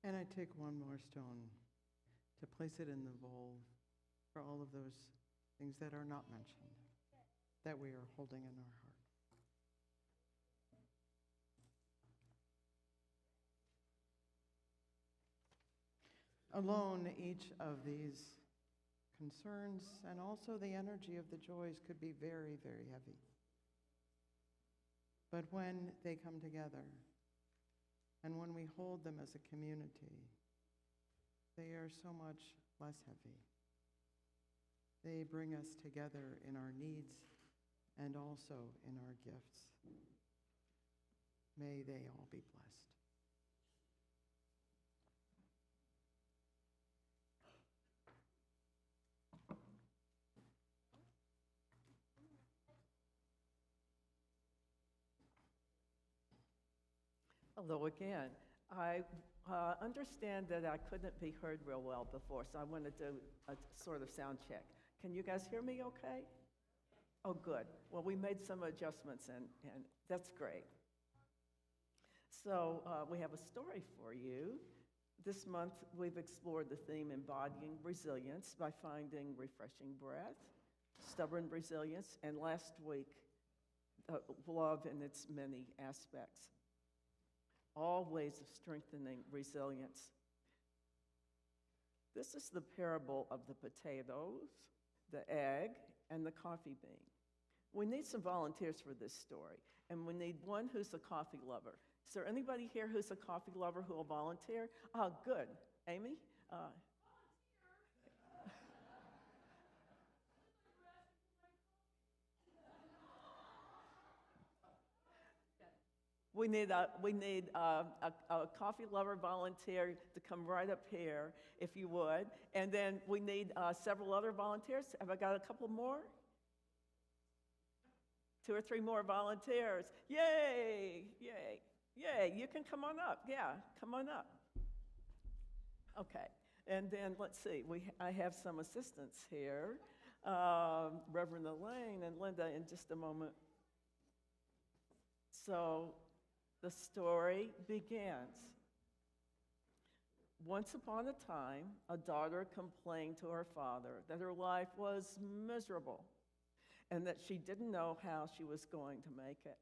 And I take one more stone to place it in the bowl for all of those things that are not mentioned, that we are holding in our heart. Alone, each of these concerns and also the energy of the joys could be very, very heavy. But when they come together, and when we hold them as a community, they are so much less heavy. They bring us together in our needs and also in our gifts. May they all be blessed. Hello again. I understand that I couldn't be heard real well before, so I want to do a sort of sound check. Can you guys hear me okay? Oh, good. Well, we made some adjustments, and that's great. So we have a story for you. This month, we've explored the theme embodying resilience by finding refreshing breath, stubborn resilience, and last week, love in its many aspects. All ways of strengthening resilience. This is the parable of the potatoes, the egg, and the coffee bean. We need some volunteers for this story, and we need one who's a coffee lover. Is there anybody here who's a coffee lover who will volunteer? Oh, good. Amy? We need a coffee lover volunteer to come right up here, if you would. And then we need several other volunteers. Have I got a couple more? 2 or 3 more volunteers. Yay, yay, yay. You can come on up. Yeah, come on up. Okay. And then let's see. I have some assistants here. Reverend Elaine and Linda in just a moment. So the story begins. Once upon a time, a daughter complained to her father that her life was miserable and that she didn't know how she was going to make it.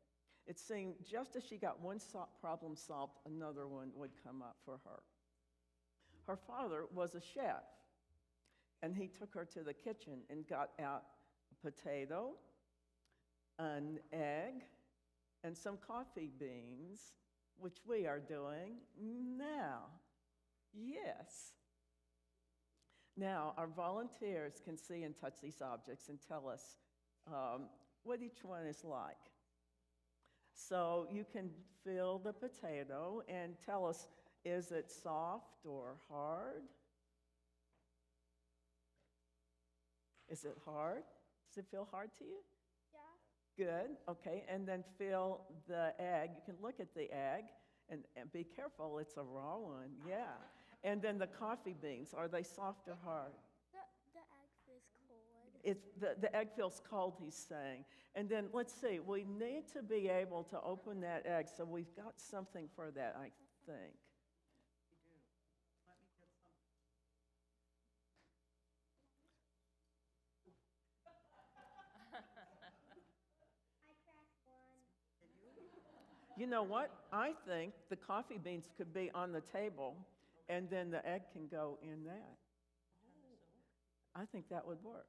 It seemed just as she got one problem solved, another one would come up for her. Her father was a chef, and he took her to the kitchen and got out a potato, an egg, and some coffee beans, which we are doing now. Yes. Now, our volunteers can see and touch these objects and tell us what each one is like. So you can feel the potato and tell us, is it soft or hard? Is it hard? Does it feel hard to you? Yeah. Good, okay, and then feel the egg. You can look at the egg and be careful, it's a raw one, yeah. And then the coffee beans, are they soft or hard? The egg feels cold. The egg feels cold, he's saying. And then let's see, we need to be able to open that egg, so we've got something for that, I think. We do. Let me get some. You know what? I think the coffee beans could be on the table, and then the egg can go in that. I think that would work.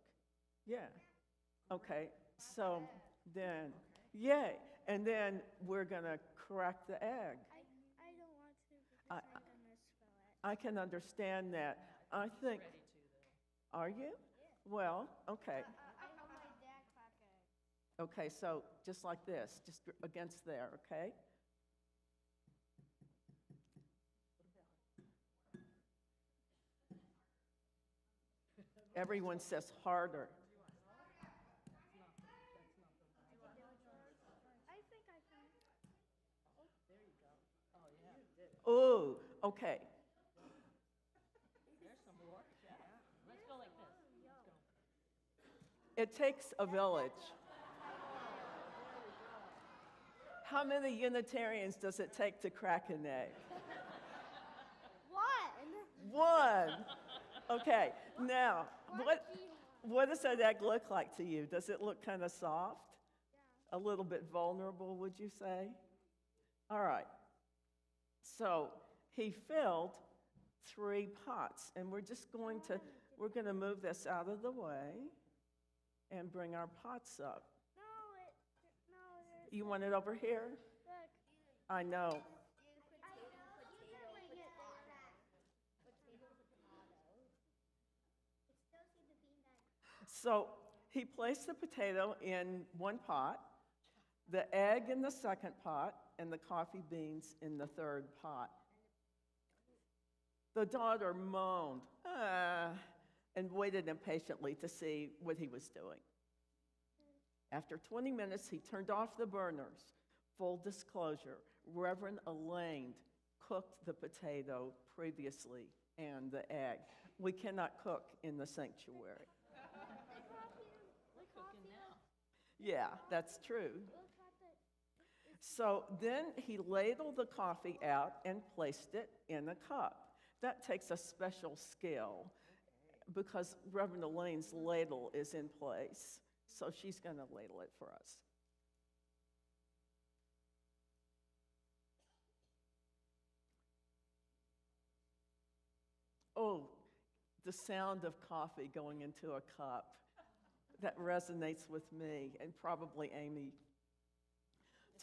Yeah. Okay, so then, yay. And then we're going to crack the egg. I don't want to because I'm going to spill it. I can understand that. I think. Ready to, though. Are you? Yeah. Well, okay. I know my dad cracked egg. Okay, so just like this, just against there, okay? Everyone says harder. I think I can. Oh, there you go. Oh, yeah. You did it. Oh, okay. There's some more. Yeah. Let's go like this. Let's go. It takes a village. How many Unitarians does it take to crack an egg? One. One. Okay, now, what does that egg look like to you? Does it look kind of soft? A little bit vulnerable, would you say? All right. So he filled 3 pots, and we're going to move this out of the way and bring our pots up. You want it over here? I know. So he placed the potato in one pot, the egg in the second pot, and the coffee beans in the third pot. The daughter moaned, and waited impatiently to see what he was doing. After 20 minutes, he turned off the burners. Full disclosure, Reverend Elaine cooked the potato previously and the egg. We cannot cook in the sanctuary. We're cooking now. Yeah, that's true. So then he ladled the coffee out and placed it in a cup. That takes a special skill because Reverend Elaine's ladle is in place. So she's going to ladle it for us. Oh, the sound of coffee going into a cup. That resonates with me and probably Amy.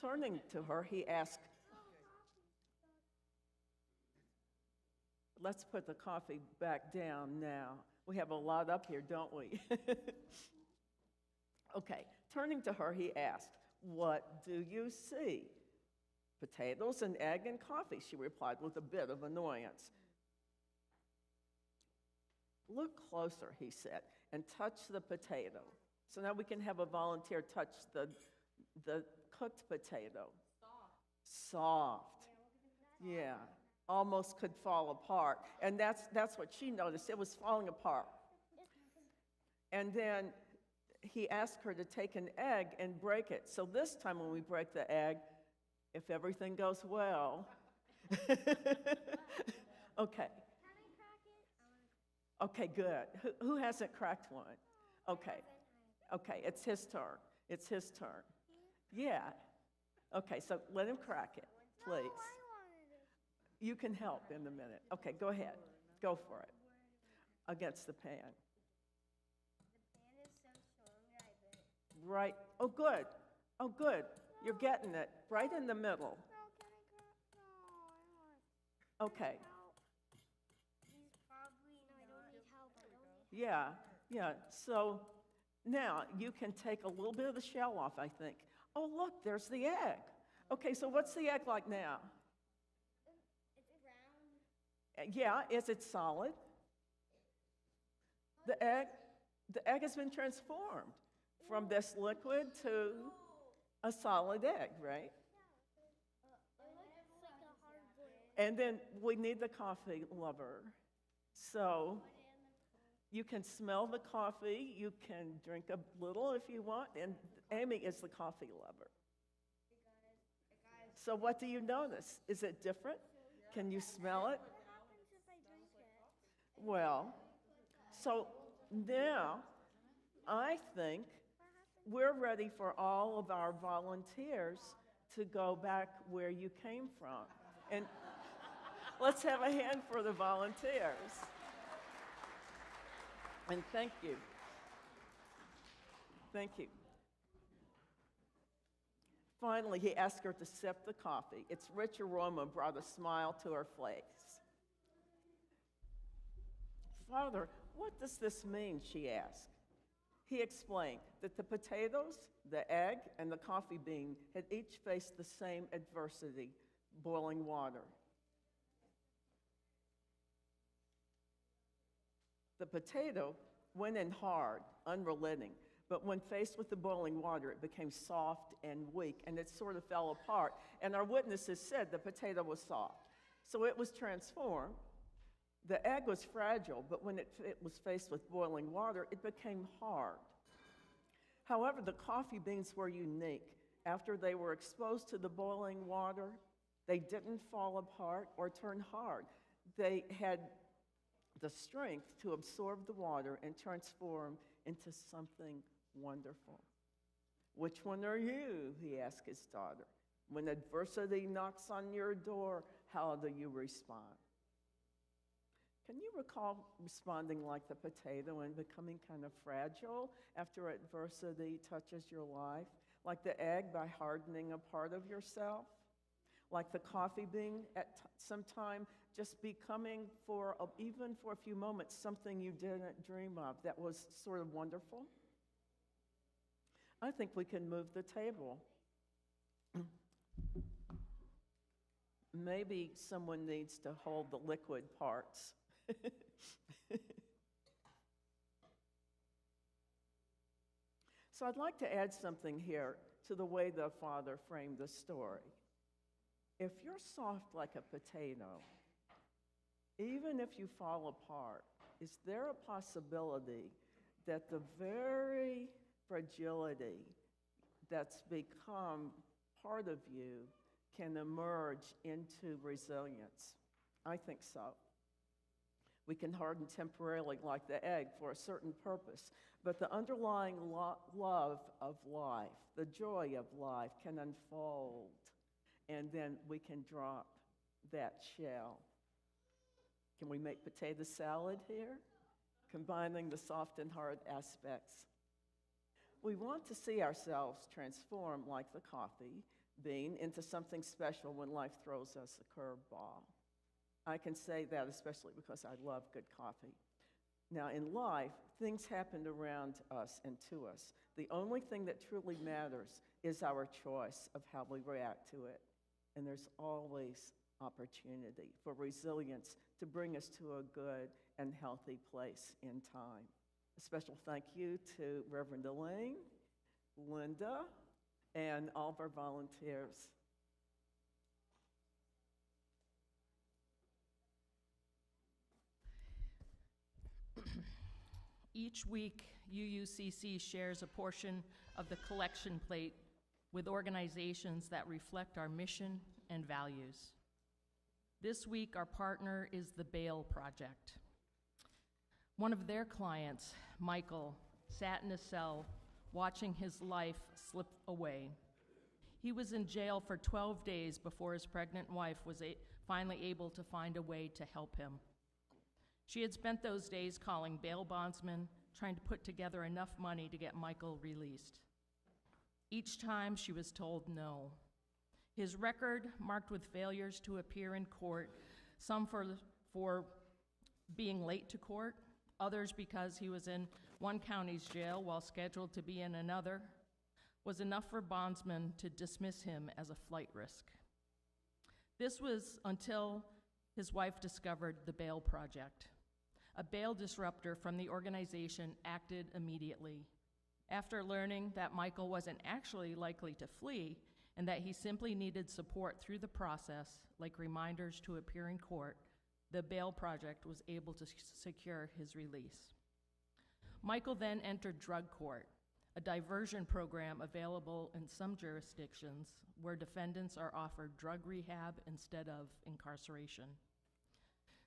Turning to her, he asked, let's put the coffee back down now. We have a lot up here, don't we? Okay, turning to her, he asked, what do you see? Potatoes, an egg, and coffee, she replied with a bit of annoyance. Look closer, he said, and touch the potato. So now we can have a volunteer touch the cooked potato. Soft. Yeah, almost could fall apart. And that's what she noticed. It was falling apart. And then he asked her to take an egg and break it. So this time when we break the egg, if everything goes well, okay. Okay, good. Who hasn't cracked one? Okay. Okay, it's his turn. It's his turn. Yeah. Okay, so let him crack it, please. You can help in a minute. Okay, go ahead. Go for it. Against the pan. The pan is so strong that I bet. Right. Oh, good. Oh, good. You're getting it. Right in the middle. No, can I crack? No, I want. Okay. He's probably, no, I don't need help. I don't need Yeah, yeah. So now you can take a little bit of the shell off, I think. Oh, look, there's the egg. Okay, so what's the egg like now? It's brown. Yeah, is it solid? The egg has been transformed from this liquid to a solid egg, right? It looks like a hard boiled. And then we need the coffee lover. So you can smell the coffee, you can drink a little if you want, and Amy is the coffee lover. So what do you notice? Is it different? Can you smell it? What happens if I drink it? Well, so now I think we're ready for all of our volunteers to go back where you came from. And let's have a hand for the volunteers. And thank you. Thank you. Finally, he asked her to sip the coffee. Its rich aroma brought a smile to her face. Father, what does this mean? She asked. He explained that the potatoes, the egg, and the coffee bean had each faced the same adversity, boiling water. The potato went in hard, unrelenting, but when faced with the boiling water, it became soft and weak, and it sort of fell apart. And our witnesses said the potato was soft. So it was transformed. The egg was fragile, but when it was faced with boiling water, it became hard. However, the coffee beans were unique. After they were exposed to the boiling water, they didn't fall apart or turn hard. They had the strength to absorb the water and transform into something wonderful. Which one are you? He asked his daughter. When adversity knocks on your door, how do you respond? Can you recall responding like the potato and becoming kind of fragile after adversity touches your life? Like the egg by hardening a part of yourself? Like the coffee bean at some time just becoming, even for a few moments, something you didn't dream of that was sort of wonderful? I think we can move the table. Maybe someone needs to hold the liquid parts. So I'd like to add something here to the way the father framed the story. If you're soft like a potato, even if you fall apart, is there a possibility that the very fragility that's become part of you can emerge into resilience? I think so. We can harden temporarily like the egg for a certain purpose, but the underlying love of life, the joy of life can unfold, and then we can drop that shell. Can we make potato salad here? Combining the soft and hard aspects. We want to see ourselves transform like the coffee bean into something special when life throws us a curveball. I can say that especially because I love good coffee. Now, in life, things happen around us and to us. The only thing that truly matters is our choice of how we react to it. And there's always opportunity for resilience to bring us to a good and healthy place in time. A special thank you to Reverend Elaine, Linda, and all of our volunteers. Each week, UUCC shares a portion of the collection plate with organizations that reflect our mission and values. This week, our partner is the Bail Project. One of their clients, Michael, sat in a cell watching his life slip away. He was in jail for 12 days before his pregnant wife was finally able to find a way to help him. She had spent those days calling bail bondsmen, trying to put together enough money to get Michael released. Each time she was told no. His record, marked with failures to appear in court, some for being late to court, others because he was in one county's jail while scheduled to be in another, was enough for bondsmen to dismiss him as a flight risk. This was until his wife discovered the Bail Project. A bail disruptor from the organization acted immediately. After learning that Michael wasn't actually likely to flee and that he simply needed support through the process, like reminders to appear in court, the Bail Project was able to secure his release. Michael then entered drug court, a diversion program available in some jurisdictions where defendants are offered drug rehab instead of incarceration.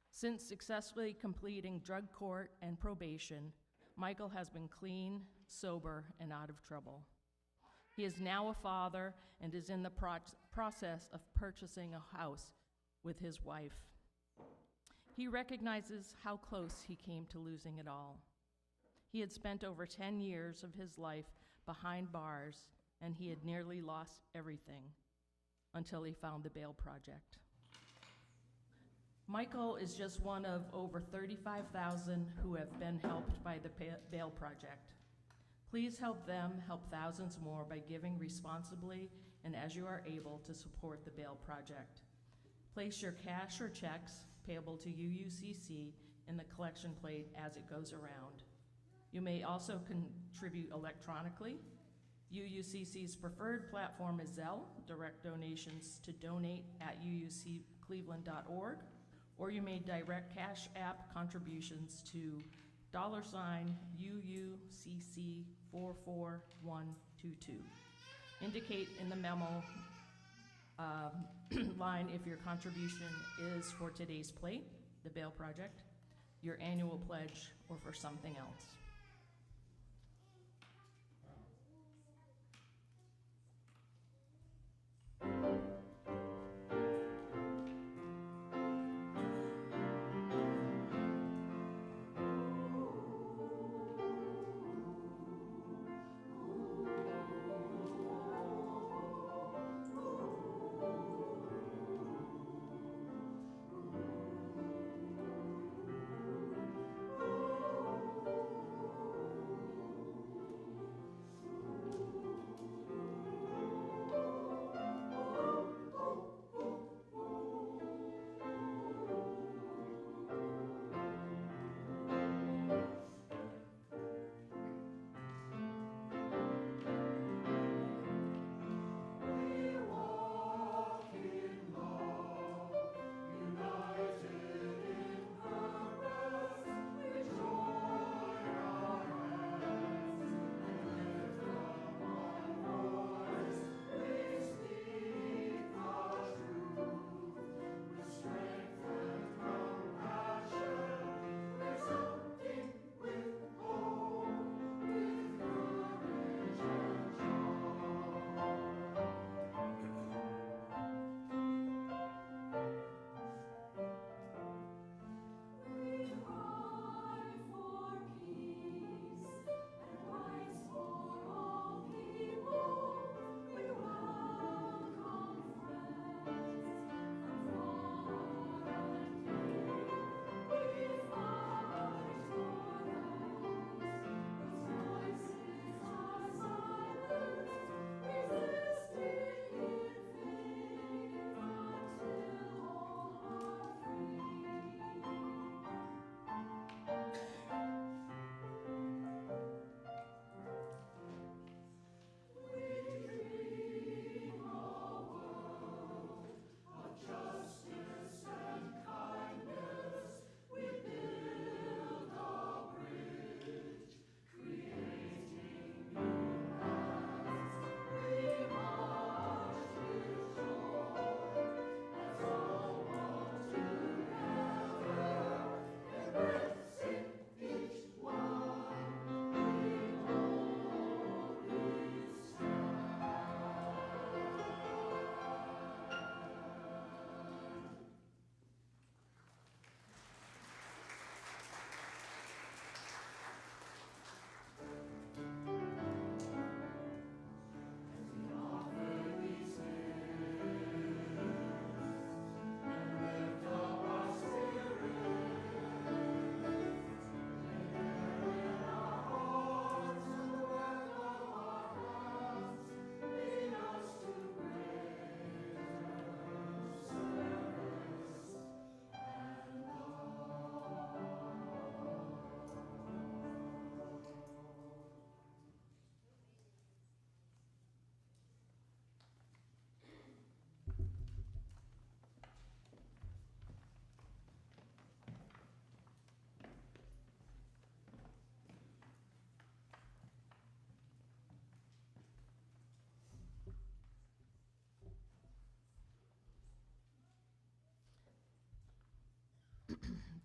Since successfully completing drug court and probation, Michael has been clean, sober, and out of trouble. He is now a father and is in the process of purchasing a house with his wife. He recognizes how close he came to losing it all. He had spent over 10 years of his life behind bars, and he had nearly lost everything until he found the Bail Project. Michael is just one of over 35,000 who have been helped by the Bail Project. Please help them help thousands more by giving responsibly and as you are able to support the Bail Project. Place your cash or checks payable to UUCC in the collection plate as it goes around. You may also contribute electronically. UUCC's preferred platform is Zelle, direct donations to donate@uuccleveland.org, or you may direct Cash App contributions to $UUCC 44122. Indicate in the memo line if your contribution is for today's plate, the Bail Project, your annual pledge, or for something else.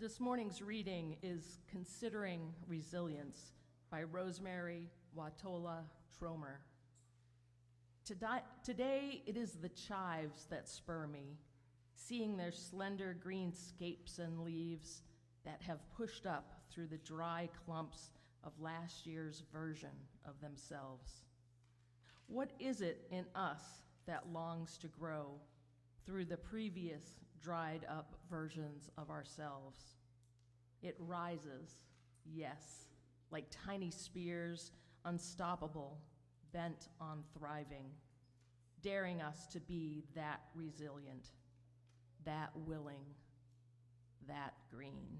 This morning's reading is Considering Resilience by Rosemary Watola Tromer. Today, it is the chives that spur me, seeing their slender green scapes and leaves that have pushed up through the dry clumps of last year's version of themselves. What is it in us that longs to grow through the previous dried up versions of ourselves? It rises, yes, like tiny spears, unstoppable, bent on thriving, daring us to be that resilient, that willing, that green.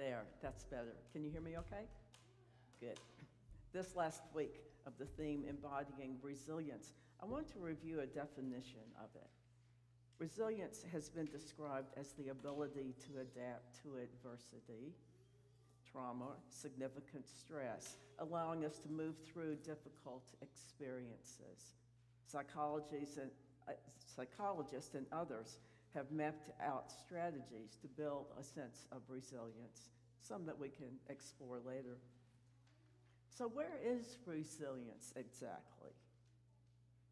There, that's better. Can you hear me okay? Good. This last week of the theme embodying resilience, I want to review a definition of it. Resilience has been described as the ability to adapt to adversity, trauma, significant stress, allowing us to move through difficult experiences. Psychologists and others have mapped out strategies to build a sense of resilience, some that we can explore later. So where is resilience exactly?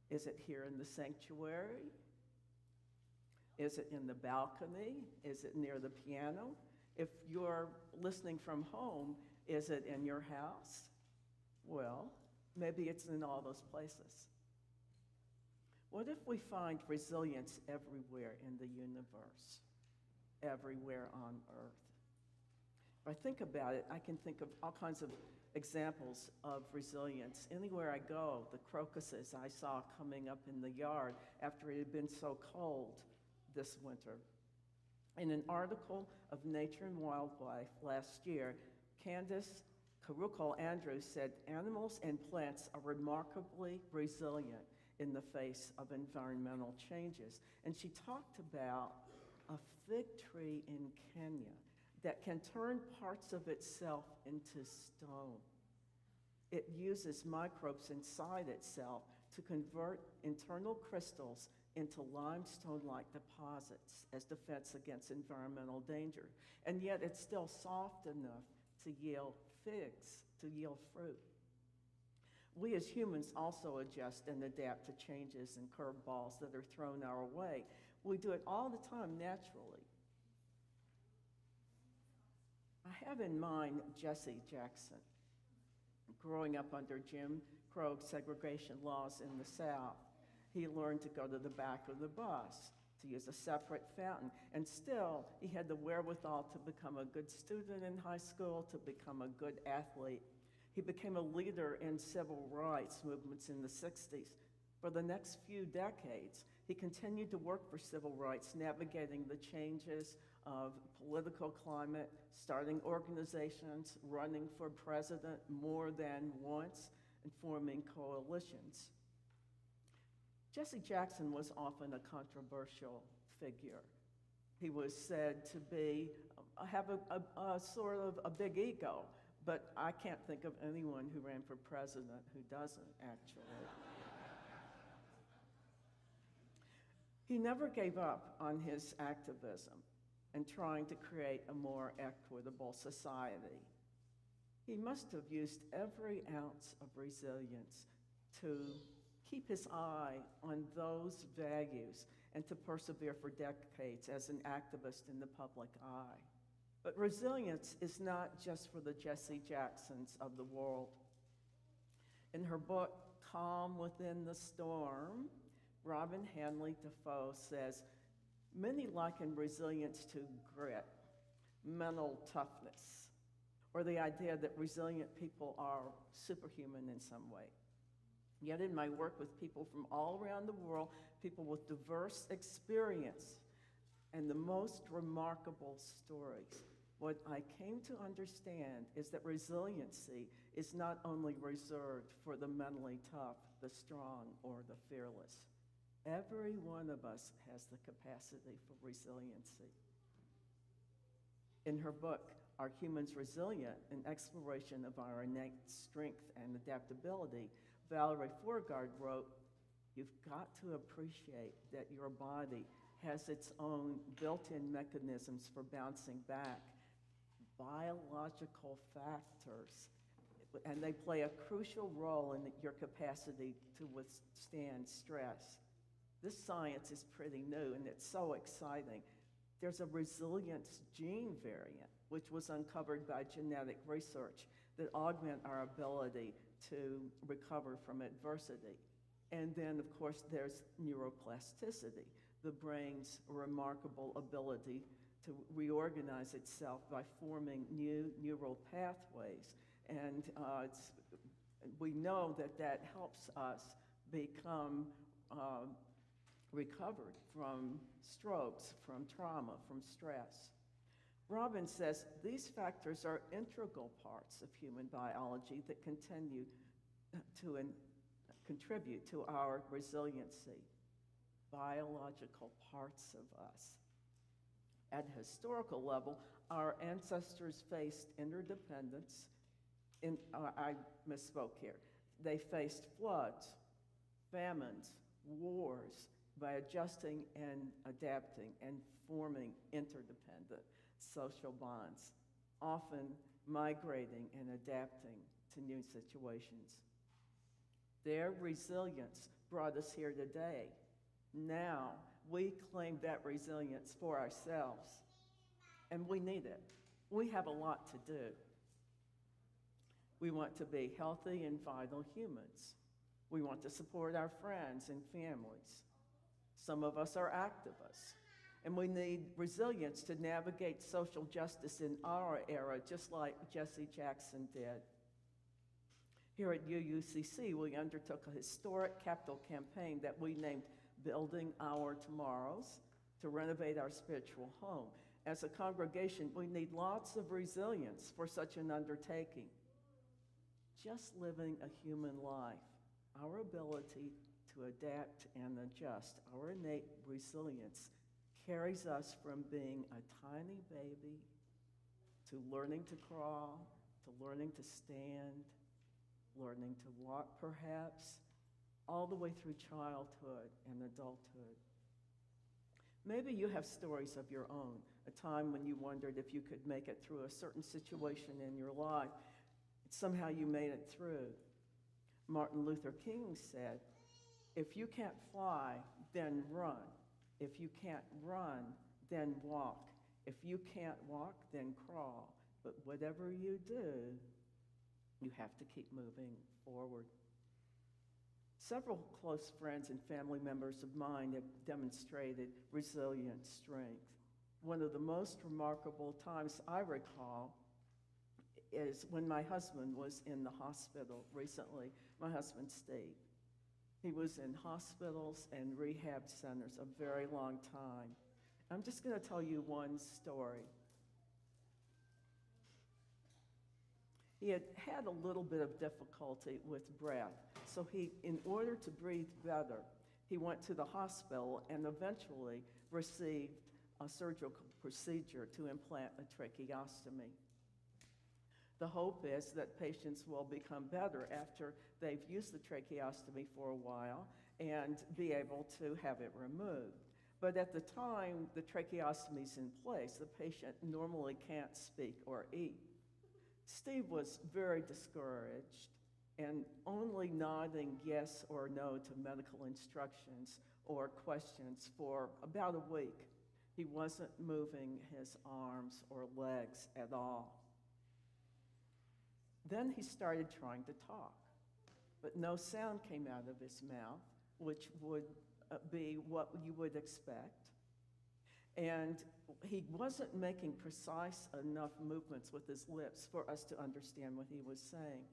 Is it here in the sanctuary? Is it in the balcony? Is it near the piano? If you're listening from home, is it in your house? Well, maybe it's in all those places. What if we find resilience everywhere in the universe, everywhere on Earth? If I think about it, I can think of all kinds of examples of resilience. Anywhere I go, the crocuses I saw coming up in the yard after it had been so cold this winter. In an article of Nature and Wildlife last year, Candace Carrucal-Andrews said animals and plants are remarkably resilient in the face of environmental changes. And she talked about a fig tree in Kenya that can turn parts of itself into stone. It uses microbes inside itself to convert internal crystals into limestone-like deposits as defense against environmental danger. And yet it's still soft enough to yield figs, to yield fruit. We as humans also adjust and adapt to changes and curveballs that are thrown our way. We do it all the time naturally. I have in mind Jesse Jackson. Growing up under Jim Crow segregation laws in the South, he learned to go to the back of the bus, to use a separate fountain, and still he had the wherewithal to become a good student in high school, to become a good athlete. He became a leader in civil rights movements in the 60s. For the next few decades, he continued to work for civil rights, navigating the changes of political climate, starting organizations, running for president more than once, and forming coalitions. Jesse Jackson was often a controversial figure. He was said to have a sort of a big ego, but I can't think of anyone who ran for president who doesn't, actually. He never gave up on his activism and trying to create a more equitable society. He must have used every ounce of resilience to keep his eye on those values and to persevere for decades as an activist in the public eye. But resilience is not just for the Jesse Jacksons of the world. In her book, Calm Within the Storm, Robin Hanley Defoe says, many liken resilience to grit, mental toughness, or the idea that resilient people are superhuman in some way. Yet in my work with people from all around the world, people with diverse experience and the most remarkable stories, what I came to understand is that resiliency is not only reserved for the mentally tough, the strong, or the fearless. Every one of us has the capacity for resiliency. In her book, Are Humans Resilient? An Exploration of Our Innate Strength and Adaptability, Valerie Forgard wrote, you've got to appreciate that your body has its own built-in mechanisms for bouncing back, biological factors, and they play a crucial role in your capacity to withstand stress. This science is pretty new, and it's so exciting. There's a resilience gene variant, which was uncovered by genetic research, that augment our ability to recover from adversity. And then, of course, there's neuroplasticity, the brain's remarkable ability to reorganize itself by forming new neural pathways. And we know that that helps us become recovered from strokes, from trauma, from stress. Robin says these factors are integral parts of human biology that continue to contribute to our resiliency, biological parts of us. At a historical level, our ancestors faced interdependence. I misspoke here. They faced floods, famines, wars by adjusting and adapting and forming interdependent social bonds, often migrating and adapting to new situations. Their resilience brought us here today. Now, we claim that resilience for ourselves, and we need it. We have a lot to do. We want to be healthy and vital humans. We want to support our friends and families. Some of us are activists, and we need resilience to navigate social justice in our era, just like Jesse Jackson did. Here at UUCC, we undertook a historic capital campaign that we named Building Our Tomorrows to renovate our spiritual home. As a congregation, we need lots of resilience for such an undertaking. Just living a human life, our ability to adapt and adjust, our innate resilience carries us from being a tiny baby to learning to crawl, to learning to stand, learning to walk perhaps, all the way through childhood and adulthood. Maybe you have stories of your own, a time when you wondered if you could make it through a certain situation in your life. Somehow you made it through. Martin Luther King said, "If you can't fly, then run. If you can't run, then walk. If you can't walk, then crawl. But whatever you do, you have to keep moving forward." Several close friends and family members of mine have demonstrated resilient strength. One of the most remarkable times I recall is when my husband was in the hospital recently. My husband, Steve. He was in hospitals and rehab centers a very long time. I'm just going to tell you one story. He had had a little bit of difficulty with breath, so in order to breathe better, he went to the hospital and eventually received a surgical procedure to implant a tracheostomy. The hope is that patients will become better after they've used the tracheostomy for a while and be able to have it removed. But at the time the tracheostomy is in place, the patient normally can't speak or eat. Steve was very discouraged and only nodding yes or no to medical instructions or questions for about a week. He wasn't moving his arms or legs at all. Then he started trying to talk, but no sound came out of his mouth, which would be what you would expect. And he wasn't making precise enough movements with his lips for us to understand what he was saying.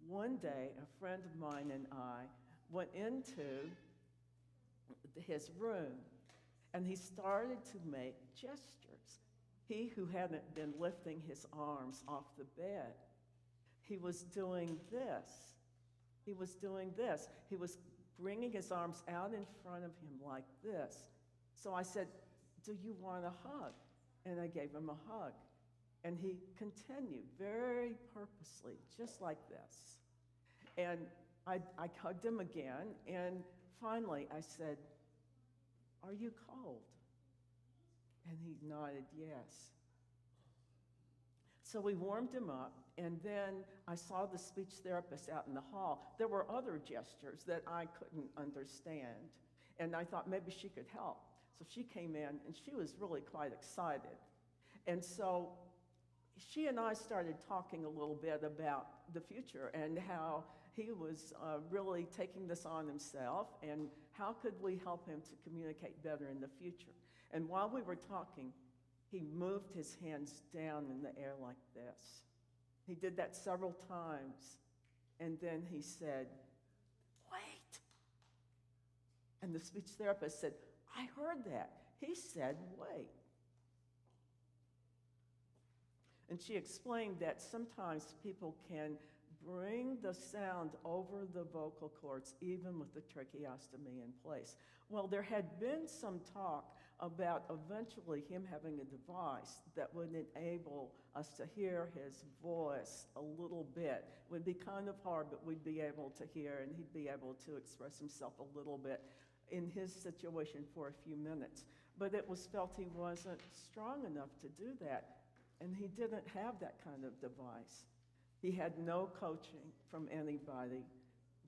One day, a friend of mine and I went into his room, and he started to make gestures. He who hadn't been lifting his arms off the bed, he was doing this. He was doing this. He was bringing his arms out in front of him like this. So I said, "Do you want a hug?" And I gave him a hug. And he continued very purposely, just like this. And I hugged him again, and finally I said, "Are you cold?" And he nodded yes. So we warmed him up, and then I saw the speech therapist out in the hall. There were other gestures that I couldn't understand, and I thought maybe she could help. So she came in, and she was really quite excited. And so she and I started talking a little bit about the future and how he was really taking this on himself, and how could we help him to communicate better in the future. And while we were talking, he moved his hands down in the air like this. He did that several times, and then he said, "Wait." And the speech therapist said, "I heard that. He said, wait." And she explained that sometimes people can bring the sound over the vocal cords, even with the tracheostomy in place. Well, there had been some talk about eventually him having a device that would enable us to hear his voice a little bit. It would be kind of hard, but we'd be able to hear, and he'd be able to express himself a little bit in his situation for a few minutes. But it was felt he wasn't strong enough to do that, and he didn't have that kind of device. He had no coaching from anybody,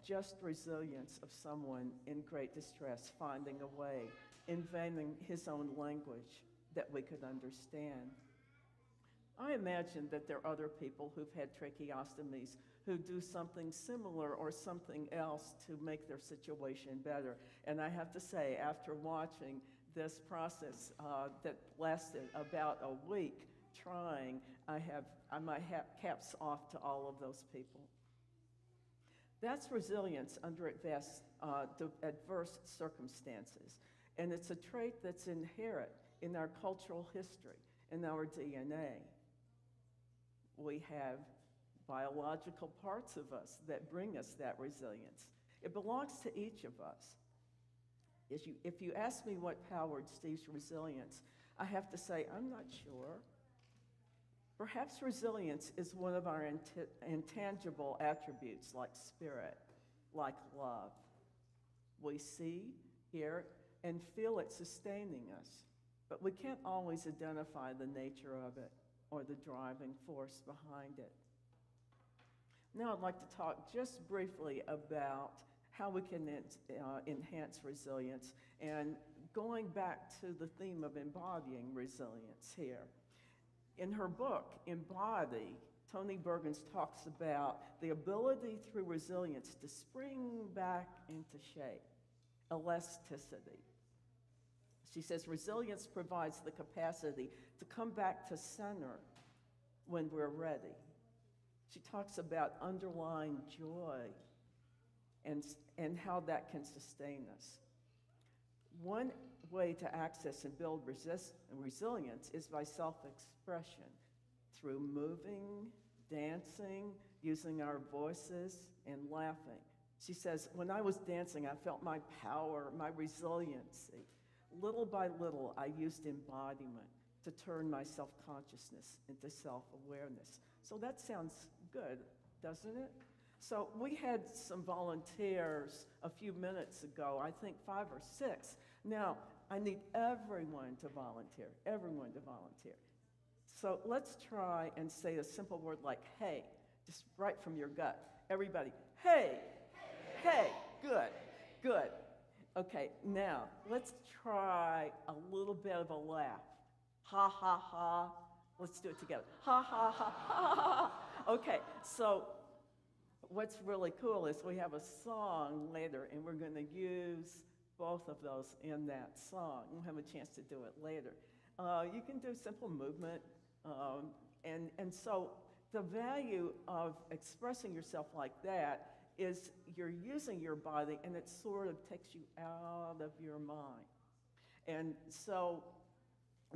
just resilience of someone in great distress, finding a way, inventing his own language that we could understand. I imagine that there are other people who've had tracheostomies who do something similar or something else to make their situation better. And I have to say, after watching this process that lasted about a week trying, I might have caps off to all of those people. That's resilience under adverse circumstances. And it's a trait that's inherent in our cultural history, in our DNA. We have biological parts of us that bring us that resilience. It belongs to each of us. If you ask me what powered Steve's resilience, I have to say, I'm not sure. Perhaps resilience is one of our intangible attributes, like spirit, like love. We see, hear, and feel it sustaining us, but we can't always identify the nature of it or the driving force behind it. Now I'd like to talk just briefly about how we can enhance resilience, and going back to the theme of embodying resilience here. In her book, Embody, Toni Bergens talks about the ability through resilience to spring back into shape, elasticity. She says resilience provides the capacity to come back to center when we're ready. She talks about underlying joy and how that can sustain us. One way to access and build resilience is by self-expression through moving, dancing, using our voices, and laughing. She says, when I was dancing, I felt my power, my resiliency. Little by little, I used embodiment to turn my self-consciousness into self-awareness. So that sounds good, doesn't it? So we had some volunteers a few minutes ago, I think 5 or 6. Now, I need everyone to volunteer, everyone to volunteer. So let's try and say a simple word like, hey, just right from your gut. Everybody, hey, hey, good, good. Okay, now let's try a little bit of a laugh. Ha, ha, ha. Let's do it together. Ha, ha, ha, ha, ha. Okay, so what's really cool is we have a song later, and we're going to use both of those in that song. We'll have a chance to do it later. You can do simple movement, and so the value of expressing yourself like that is you're using your body, and it sort of takes you out of your mind. And so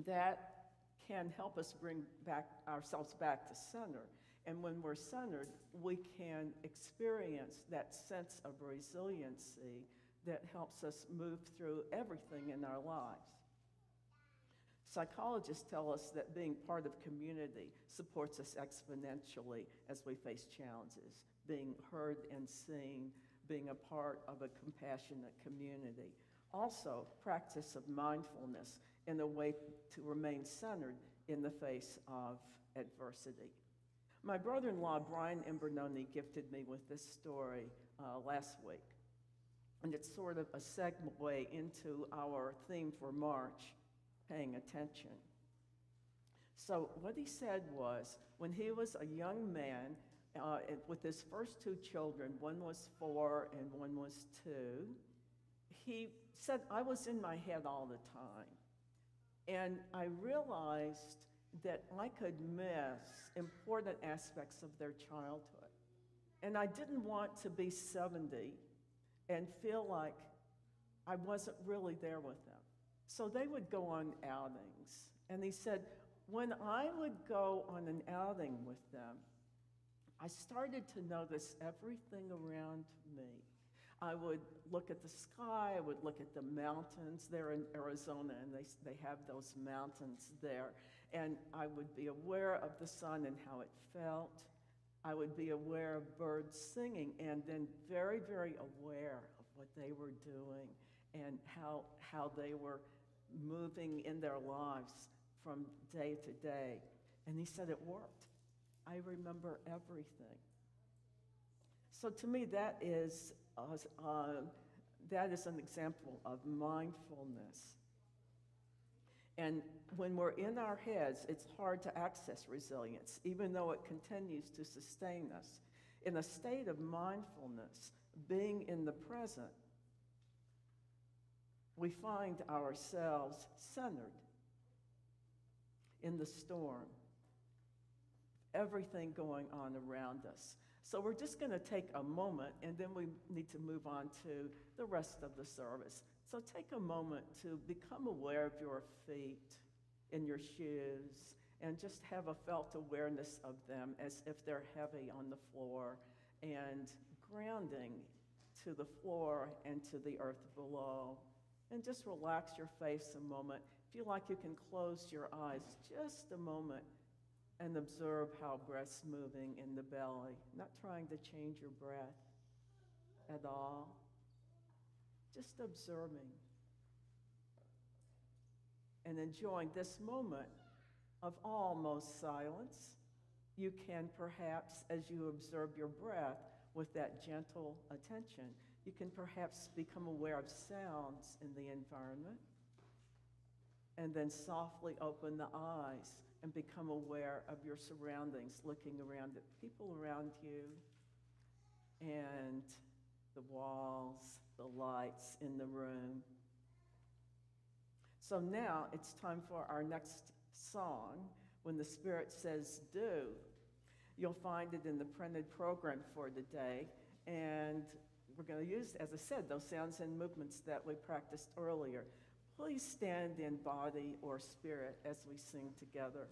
that can help us bring ourselves back to center. And when we're centered, we can experience that sense of resiliency that helps us move through everything in our lives. Psychologists tell us that being part of community supports us exponentially as we face challenges, being heard and seen, being a part of a compassionate community. Also, practice of mindfulness in a way to remain centered in the face of adversity. My brother-in-law, Brian Imbornoni, gifted me with this story last week. And it's sort of a segue into our theme for March, paying attention. So what he said was, when he was a young man with his first 2 children, one was 4 and one was 2, he said, I was in my head all the time. And I realized that I could miss important aspects of their childhood. And I didn't want to be 70 and feel like I wasn't really there with them. So they would go on outings. And he said, when I would go on an outing with them, I started to notice everything around me. I would look at the sky, I would look at the mountains. They're in Arizona, and they have those mountains there. And I would be aware of the sun and how it felt. I would be aware of birds singing, and then very, very aware of what they were doing and how they were moving in their lives from day to day. And he said it worked. I remember everything. So to me, that is an example of mindfulness. And when we're in our heads, it's hard to access resilience, even though it continues to sustain us. In a state of mindfulness, being in the present, we find ourselves centered in the storm, everything going on around us. So we're just going to take a moment, and then we need to move on to the rest of the service. So take a moment to become aware of your feet in your shoes, and just have a felt awareness of them as if they're heavy on the floor, and grounding to the floor and to the earth below. And just relax your face a moment. Feel like you can close your eyes just a moment and observe how breath's moving in the belly, not trying to change your breath at all, just observing and enjoying this moment of almost silence. You can perhaps, as you observe your breath with that gentle attention, you can perhaps become aware of sounds in the environment, and then softly open the eyes and become aware of your surroundings, looking around at people around you and the walls, the lights in the room. So now it's time for our next song, When the Spirit Says Do. You'll find it in the printed program for the day, and we're going to use, as I said, those sounds and movements that we practiced earlier. Please stand in body or spirit as we sing together.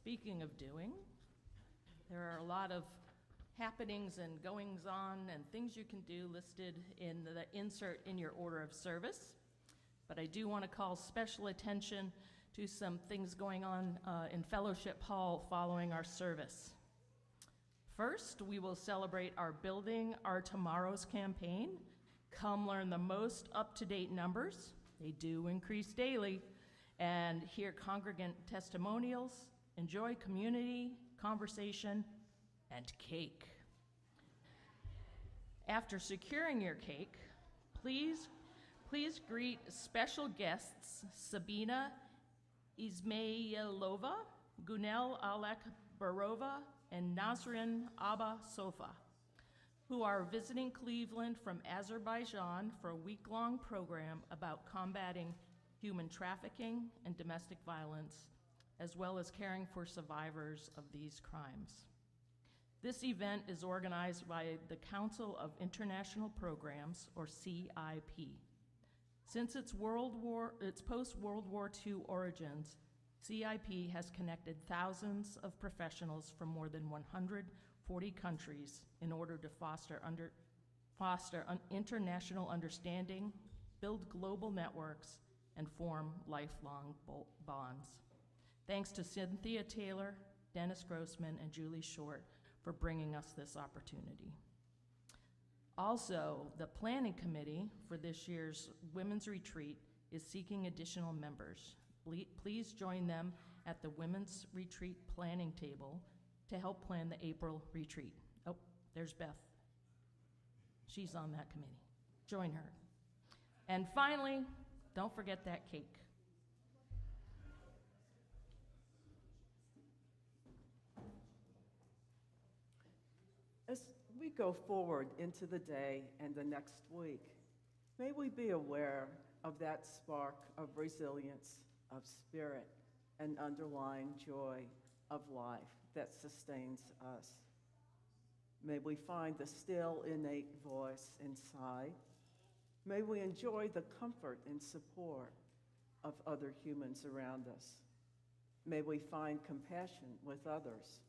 Speaking of doing, there are a lot of happenings and goings on and things you can do listed in the insert in your order of service. But I do want to call special attention to some things going on in Fellowship Hall following our service. First, we will celebrate our Building Our Tomorrows campaign. Come learn the most up-to-date numbers. They do increase daily. And hear congregant testimonials, enjoy community, conversation, and cake. After securing your cake, please greet special guests Sabina Izmailova, Gunel Alek Barova, and Nazrin Abba Sofa, who are visiting Cleveland from Azerbaijan for a week-long program about combating human trafficking and domestic violence, as well as caring for survivors of these crimes. This event is organized by the Council of International Programs, or CIP. Since its post-World War II origins, CIP has connected thousands of professionals from more than 140 countries in order to foster international understanding, build global networks, and form lifelong bonds. Thanks to Cynthia Taylor, Dennis Grossman, and Julie Short for bringing us this opportunity. Also, the planning committee for this year's Women's Retreat is seeking additional members. Please join them at the Women's Retreat planning table to help plan the April retreat. Oh, there's Beth. She's on that committee. Join her. And finally, don't forget that cake. As we go forward into the day and the next week, may we be aware of that spark of resilience, of spirit, and underlying joy of life that sustains us. May we find the still, innate voice inside. May we enjoy the comfort and support of other humans around us. May we find compassion with others.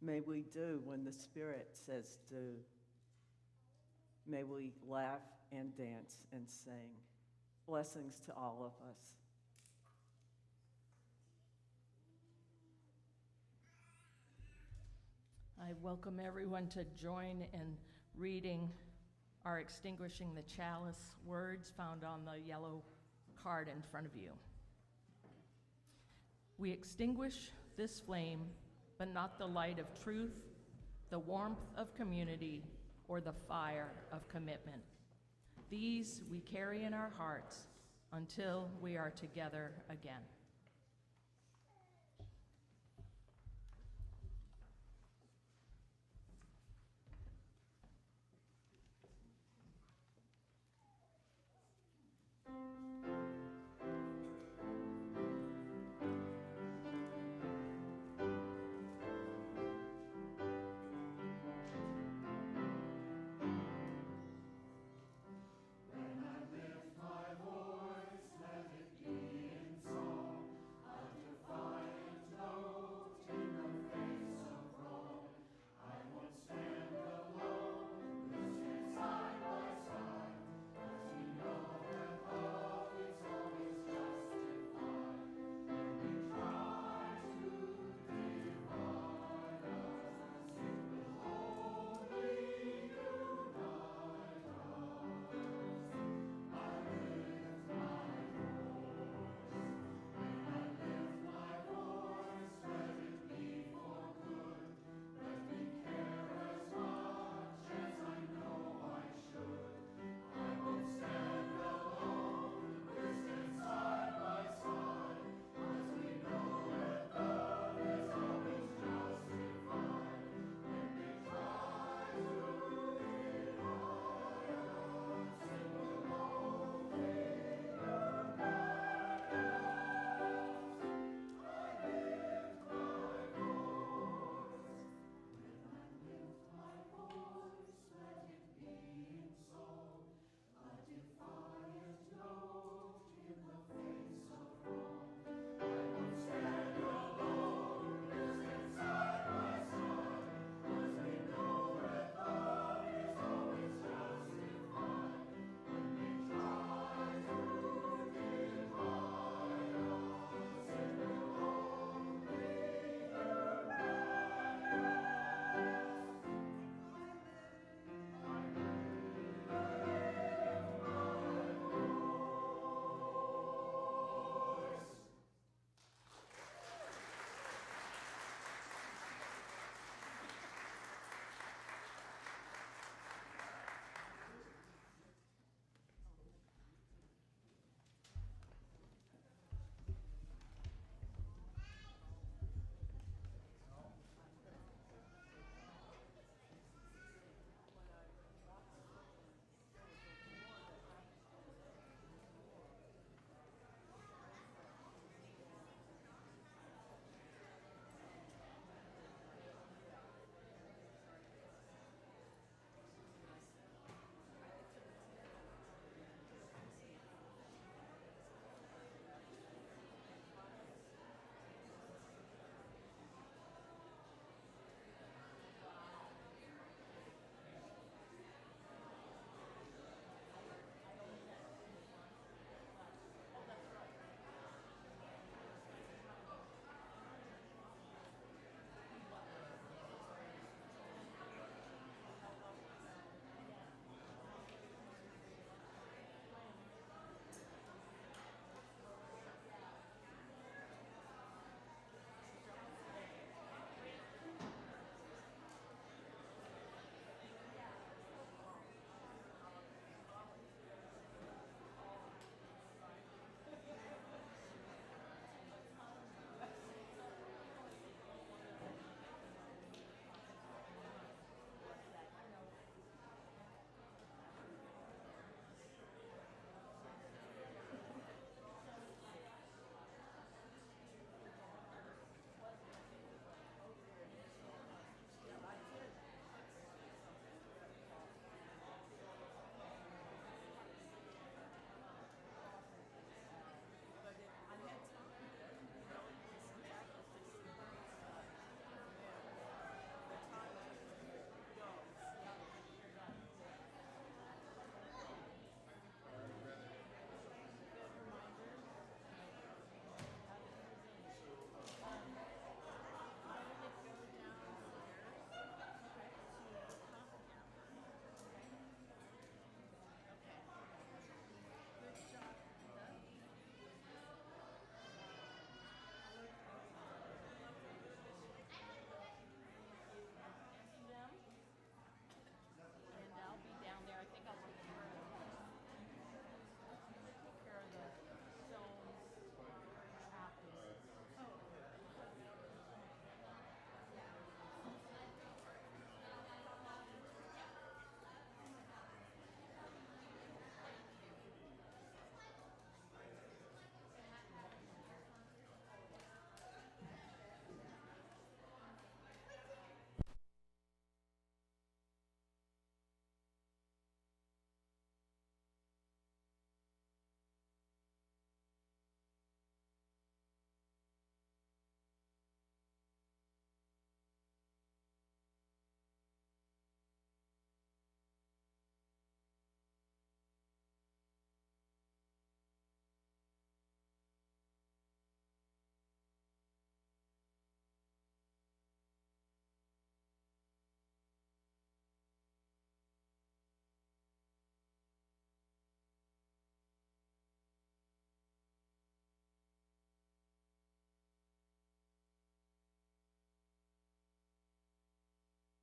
May we do when the Spirit says do. May we laugh and dance and sing. Blessings to all of us. I welcome everyone to join in reading our Extinguishing the Chalice words found on the yellow card in front of you. We extinguish this flame, but not the light of truth, the warmth of community, or the fire of commitment. These we carry in our hearts until we are together again.